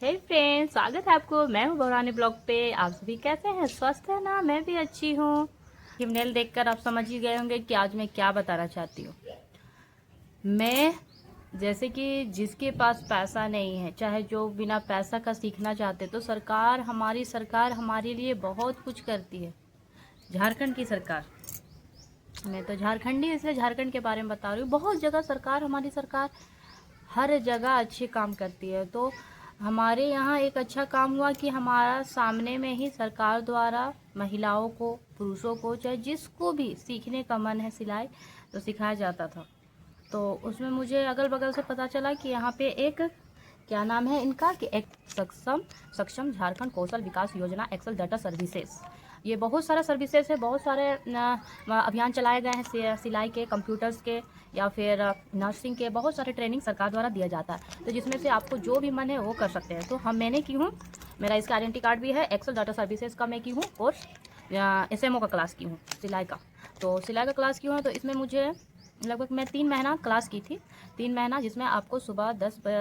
हे friends, स्वागत है आपको। मैं हूँ बहुरानी ब्लॉग पे। आप सभी कैसे हैं? स्वस्थ है ना? मैं भी अच्छी हूँ। थंबनेल देखकर आप समझ ही गए होंगे कि आज मैं क्या बताना चाहती हूँ। मैं जैसे कि जिसके पास पैसा नहीं है, चाहे जो बिना पैसा का सीखना चाहते, तो हमारी सरकार हमारे लिए बहुत कुछ करती है। झारखंड की सरकार, मैं तो झारखंडी इसलिए झारखंड के बारे में बता रही हूँ। बहुत जगह हमारी सरकार हर जगह अच्छे काम करती है। तो हमारे यहाँ एक अच्छा काम हुआ कि हमारा सामने में ही सरकार द्वारा महिलाओं को, पुरुषों को, चाहे जिसको भी सीखने का मन है सिलाई, तो सिखाया जाता था। तो उसमें मुझे अगल बगल से पता चला कि यहाँ पे एक, क्या नाम है इनका, कि एक सक्षम सक्षम झारखंड कौशल विकास योजना, एक्सेल डाटा सर्विसेज। ये बहुत सारा सर्विसेज है, बहुत सारे अभियान चलाए गए हैं सिलाई के, कंप्यूटर्स के, या फिर नर्सिंग के। बहुत सारे ट्रेनिंग सरकार द्वारा दिया जाता है, तो जिसमें से आपको जो भी मन है वो कर सकते हैं। तो मैंने की हूँ, मेरा इसका आइडेंटिटी कार्ड भी है। एक्सेल डाटा सर्विसेज का मैं की हूँ कोर्स, SMO का क्लास की हूँ सिलाई का। तो सिलाई का क्लास की हूँ, तो इसमें मुझे लगभग मैं 3 महीना क्लास की थी। 3 महीना, जिसमें आपको सुबह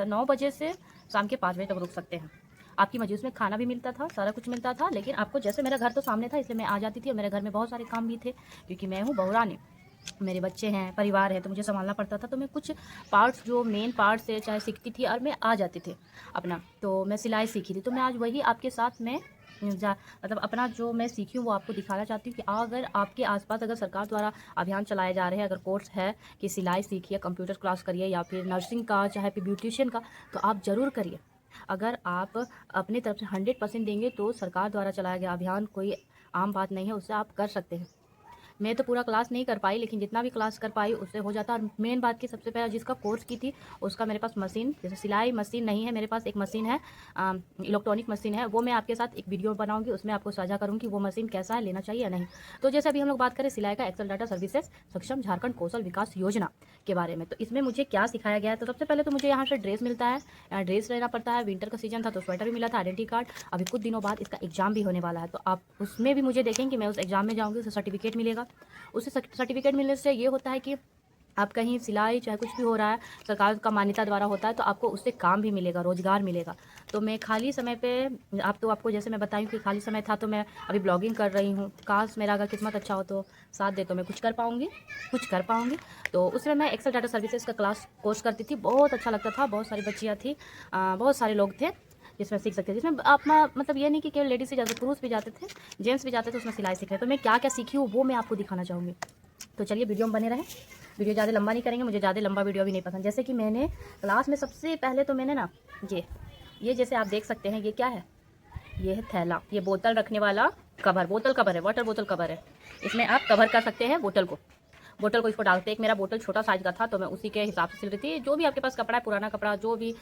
9 बजे से शाम के 5 बजे तक रुक सकते हैं। आपकी मर्जी। उसमें खाना भी मिलता था, सारा कुछ मिलता था। लेकिन आपको, जैसे मेरा घर तो सामने था इसलिए मैं आ जाती थी, और मेरे घर में बहुत सारे काम भी थे, क्योंकि मैं हूँ बहुरानी, मेरे बच्चे हैं, परिवार है, तो मुझे संभालना पड़ता था। तो मैं कुछ पार्ट्स, जो मेन पार्ट्स है, चाहे सीखती थी और मैं आ जाती थी अपना। तो मैं सिलाई सीखी थी, तो मैं आज वही आपके साथ में मतलब अपना जो मैं सीखी हूँ वो आपको दिखाना चाहती हूँ कि अगर आपके आसपास अगर सरकार द्वारा अभियान चलाए जा रहे हैं, अगर कोर्स है कि सिलाई सीखिए, कंप्यूटर क्लास करिए, या फिर नर्सिंग का, चाहे फिर ब्यूटिशियन का, तो आप ज़रूर करिए। अगर आप अपनी तरफ से 100% देंगे, तो सरकार द्वारा चलाया गया अभियान कोई आम बात नहीं है, उससे आप कर सकते हैं। मैं तो पूरा क्लास नहीं कर पाई, लेकिन जितना भी क्लास कर पाई उससे हो जाता। और मेन बात की, सबसे पहले जिसका कोर्स की थी उसका मेरे पास मशीन, जैसे सिलाई मशीन नहीं है मेरे पास, एक मशीन है, इलेक्ट्रॉनिक मशीन है। वो मैं आपके साथ एक वीडियो बनाऊंगी, उसमें आपको साझा करूंगी वो मशीन कैसा है, लेना चाहिए या नहीं। तो जैसे अभी हम लोग बात करें सिलाई का, एक्सेल डाटा सर्विसेज सक्षम झारखंड कौशल विकास योजना के बारे में, तो इसमें मुझे क्या सिखाया गया है। तो सबसे पहले तो मुझे यहाँ से ड्रेस मिलता है, ड्रेस लेना पड़ता है। विंटर का सीजन था तो स्वेटर भी मिला था, आइडेंटिटी कार्ड। अभी कुछ दिनों बाद इसका एग्जाम भी होने वाला है, तो आप उसमें भी मुझे देखेंगे, मैं उस एग्जाम में जाऊँगी, उससे सर्टिफिकेट मिलेगा। उससे सर्टिफिकेट मिलने से ये होता है कि आप कहीं सिलाई चाहे कुछ भी हो रहा है, सरकार का मान्यता द्वारा होता है, तो आपको उससे काम भी मिलेगा, रोजगार मिलेगा। तो मैं खाली समय पे, आपको जैसे मैं बताई कि खाली समय था, तो मैं अभी ब्लॉगिंग कर रही हूँ। काश मेरा अगर किस्मत अच्छा हो तो साथ दे, तो मैं कुछ कर पाऊँगी। तो उसमें मैं एक्सेल डाटा सर्विसेज का कोर्स करती थी। बहुत अच्छा लगता था, बहुत सारी बच्चियाँ थी, बहुत सारे लोग थे जिसमें सीख सकते थे। जिसमें आप मतलब ये नहीं कि केवल लेडीज़ ही जाते, पुरुष भी जाते थे, जेंट्स भी जाते थे उसमें सिलाई सीखने। तो मैं क्या क्या सीखी हूँ वो मैं आपको दिखाना चाहूँगी। तो चलिए वीडियो में बने रहें। वीडियो ज़्यादा लंबा नहीं करेंगे, मुझे ज़्यादा लंबा वीडियो भी नहीं पसंद। जैसे कि मैंने क्लास में सबसे पहले तो मैंने ना, ये जैसे आप देख सकते हैं, ये क्या है, ये है थैला, ये बोतल रखने वाला कवर, बोतल कवर है, वाटर बोतल कवर है। इसमें आप कवर कर सकते हैं बोतल को इसको डालते। एक मेरा बोतल छोटा साइज का था, तो मैं उसी के हिसाब से सिल रही थी। जो भी आपके पास कपड़ा है, पुराना कपड़ा जो भी,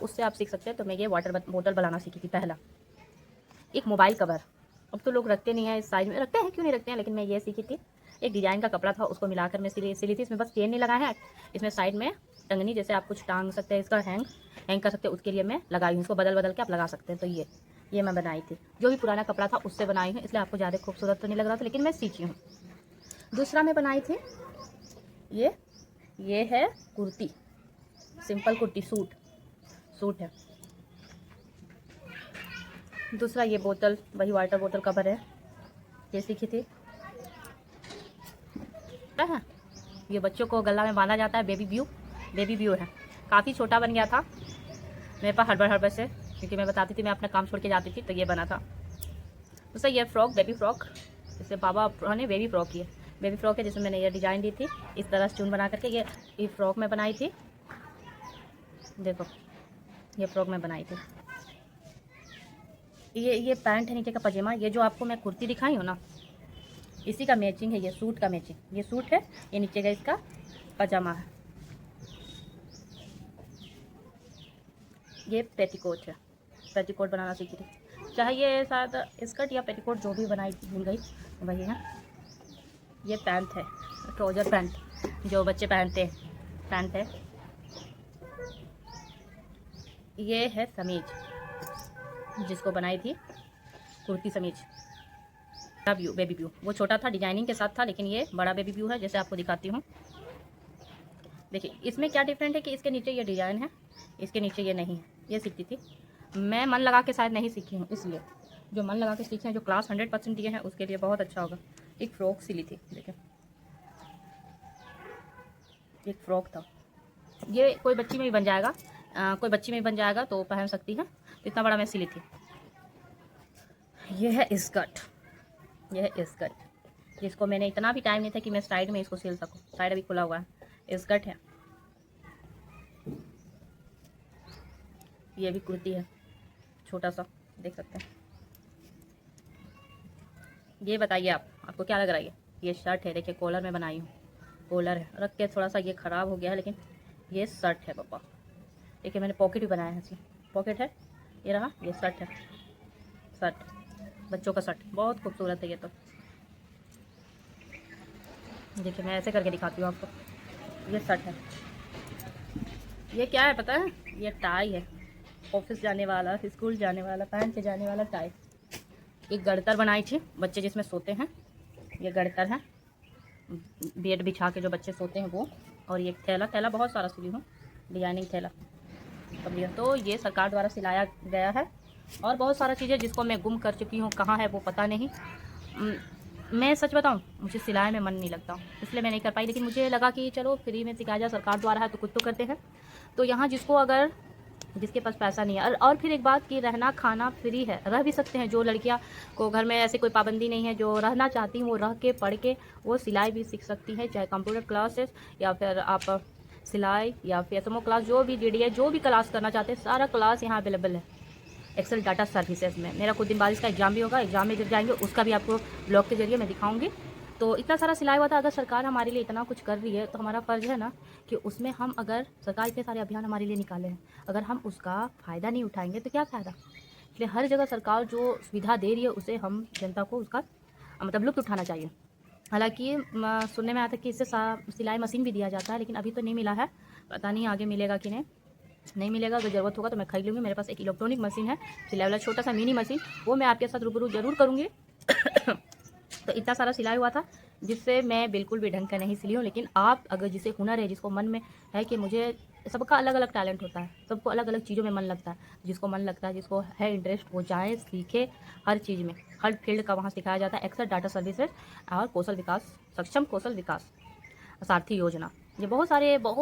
उससे आप सीख सकते हैं। तो मैं ये वाटर बोतल बनाना सीखी थी पहला। एक मोबाइल कवर, अब तो लोग रखते नहीं है, इस साइज में रखते हैं, क्यों नहीं रखते हैं, लेकिन मैं ये सीखी थी। एक डिजाइन का कपड़ा था, उसको मिलाकर मैं सिली थी। इसमें बस चेन नहीं लगाया है, इसमें साइड में टंगनी, जैसे आप कुछ टांग सकते हैं, इसका हैंग कर सकते हैं, उसके लिए मैं लगाई हूँ। इसको बदल के आप लगा सकते हैं। तो ये मैं बनाई थी, जो भी पुराना कपड़ा था उससे बनाई हूँ, इसलिए आपको ज़्यादा खूबसूरत तो नहीं लग रहा था, लेकिन मैं सीखी हूँ। दूसरा मैं बनाई थी, ये है कुर्ती, सिंपल कुर्ती, सूट है। दूसरा ये बोतल, वही वाटर बोतल कवर है, ये सीखी थी। है, ये बच्चों को गला में बांधा जाता है, बेबी ब्यू है। काफ़ी छोटा बन गया था मेरे पास, हड़बड़ से, क्योंकि मैं बताती थी मैं अपना काम छोड़ के जाती थी, तो ये बना था। दूसरा ये फ्रॉक, बेबी फ्रॉक, जिसे पापा ने बेबी फ्रॉक की है, बेबी फ्रॉक है, जिसमें मैंने ये डिज़ाइन दी थी, इस तरह से चून बना करके ये फ्रॉक में बनाई थी। देखो, ये फ्रॉक में बनाई थी। ये पैंट है, नीचे का पजामा। ये जो आपको मैं कुर्ती दिखाई हूँ ना, इसी का मैचिंग है, ये सूट का मैचिंग। ये सूट है, ये नीचे का इसका पजामा है। ये पेटीकोट है, पेटीकोट बनाना सीखी थी, चाहे ये शायद स्कर्ट या पेटीकोट, जो भी बनाई भूल गई, वही है। ये पैंट है, ट्राउज़र पैंट जो बच्चे पहनते हैं, पैंट है। ये है समीज, जिसको बनाई थी कुर्ती समीज। बेबी व्यू, वो छोटा था, डिजाइनिंग के साथ था, लेकिन ये बड़ा बेबी व्यू है, जैसे आपको दिखाती हूँ। देखिए इसमें क्या डिफरेंट है कि इसके नीचे ये डिज़ाइन है, इसके नीचे ये नहीं है। ये सीखती थी। मैं मन लगा के शायद नहीं सीखी हूँ, इसलिए जो मन लगा के सीखे हैं, जो क्लास 100% दिए हैं, उसके लिए बहुत अच्छा होगा। एक फ़्रॉक सिली थी, देखिए एक फ़्रॉक था, ये कोई बच्ची में भी बन जाएगा, कोई बच्ची में भी बन जाएगा तो पहन सकती है। तो इतना बड़ा मैं सिली थी। ये है स्कर्ट, यह है स्कर्ट जिसको मैंने इतना भी टाइम नहीं था कि मैं साइड में इसको सिल सकूं। साइड अभी खुला हुआ है। स्कर्ट है, ये भी कुर्ती है, छोटा सा, देख सकते हैं। ये बताइए आपको क्या लग रहा है? ये शर्ट है, देखिए कॉलर में बनाई हूँ, कॉलर है। रख के थोड़ा सा ये ख़राब हो गया है, लेकिन ये शर्ट है पापा। देखिए मैंने पॉकेट भी बनाया है, इसमें पॉकेट है, ये रहा, ये शर्ट है, शर्ट बच्चों का शर्ट, बहुत खूबसूरत है ये तो। देखिए मैं ऐसे करके दिखाती हूँ आपको, ये शर्ट है। ये क्या है पता है? ये टाई है, ऑफिस जाने वाला, स्कूल जाने वाला, पहन के जाने वाला टाई। एक गड़तर बनाई थी, बच्चे जिसमें सोते हैं, ये गड़तर है, बेड बिछा के जो बच्चे सोते हैं वो। और ये थैला, थैला बहुत सारा सिली हूँ, डिजाइनिंग थैला सब लिया। तो ये सरकार द्वारा सिलाया गया है। और बहुत सारा चीज़ें जिसको मैं गुम कर चुकी हूँ, कहाँ है वो पता नहीं। मैं सच बताऊँ, मुझे सिलाई में मन नहीं लगता, इसलिए मैं नहीं कर पाई। लेकिन मुझे लगा कि चलो फ्री में सिखाया जाए, सरकार द्वारा है तो कुछ तो करते हैं। तो यहाँ जिसको अगर जिसके पास पैसा नहीं है, और फिर एक बात कि रहना खाना फ्री है, रह भी सकते हैं। जो लड़कियां को घर में ऐसे कोई पाबंदी नहीं है, जो रहना चाहती हैं वो रह के पढ़ के वो सिलाई भी सीख सकती हैं, चाहे कंप्यूटर क्लासेस या फिर आप सिलाई या फिर एसएमओ क्लास, जो भी डीडीए, जो भी क्लास करना चाहते हैं, सारा क्लास यहाँ अवेलेबल है एक्सेल डाटा सर्विसेज में। मेरा कुछ दिन बाद इसका एग्ज़ाम भी होगा, एग्ज़ाम में जब जाएंगे उसका भी आपको ब्लॉग के जरिए मैं दिखाऊंगी। तो इतना सारा सिलाई हुआ था, अगर सरकार हमारे लिए इतना कुछ कर रही है तो हमारा फ़र्ज़ है ना कि उसमें हम, अगर सरकार इतने सारे अभियान हमारे लिए निकाले हैं, अगर हम उसका फ़ायदा नहीं उठाएंगे तो क्या फ़ायदा। इसलिए हर जगह सरकार जो सुविधा दे रही है उसे हम जनता को उसका मतलब लुत्फ़ उठाना चाहिए। हालांकि सुनने में आया था कि इससे सिलाई मशीन भी दिया जाता है, लेकिन अभी तो नहीं मिला है, पता नहीं आगे मिलेगा कि नहीं मिलेगा। अगर ज़रूरत होगा तो मैं खरीद लूँगी। मेरे पास एक इलेक्ट्रॉनिक मशीन है, सिलाई वाला छोटा सा मिनी मशीन, वो मैं आपके साथ रूबरू ज़रूर करूँगी। तो इतना सारा सिलाई हुआ था जिससे मैं बिल्कुल भी ढंग का नहीं सिली हूँ। लेकिन आप अगर जिसे हुनर है, जिसको मन में है कि मुझे, सबका अलग अलग टैलेंट होता है, सबको अलग अलग चीज़ों में मन लगता है, जिसको मन लगता है, जिसको है इंटरेस्ट, वो जाए सीखे। हर चीज़ में, हर फील्ड का वहाँ सिखाया जाता है। एक्सेल डाटा सर्विसेज और कौशल विकास, सक्षम कौशल विकास सारथी योजना, ये बहुत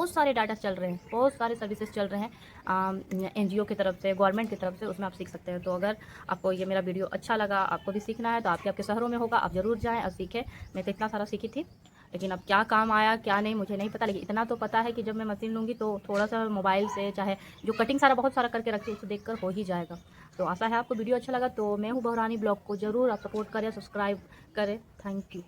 सारे डाटा चल रहे हैं, बहुत सारे सर्विसेज चल रहे हैं एनजीओ की तरफ से, गवर्नमेंट की तरफ से, उसमें आप सीख सकते हैं। तो अगर आपको ये मेरा वीडियो अच्छा लगा, आपको भी सीखना है, तो आपके शहरों में होगा, आप ज़रूर जाएं और सीखें। मैं तो इतना सारा सीखी थी, लेकिन अब क्या काम आया क्या नहीं मुझे नहीं पता। लेकिन इतना तो पता है कि जब मैं मशीन लूँगी तो थोड़ा सा मोबाइल से, चाहे जो कटिंग सारा बहुत सारा करके रखती हूँ, उसको देखकर हो ही जाएगा। तो आशा है आपको वीडियो अच्छा लगा। तो मैं हूँ बहुरानी ब्लॉग को ज़रूर आप सपोर्ट करें, सब्सक्राइब करें। Thank you.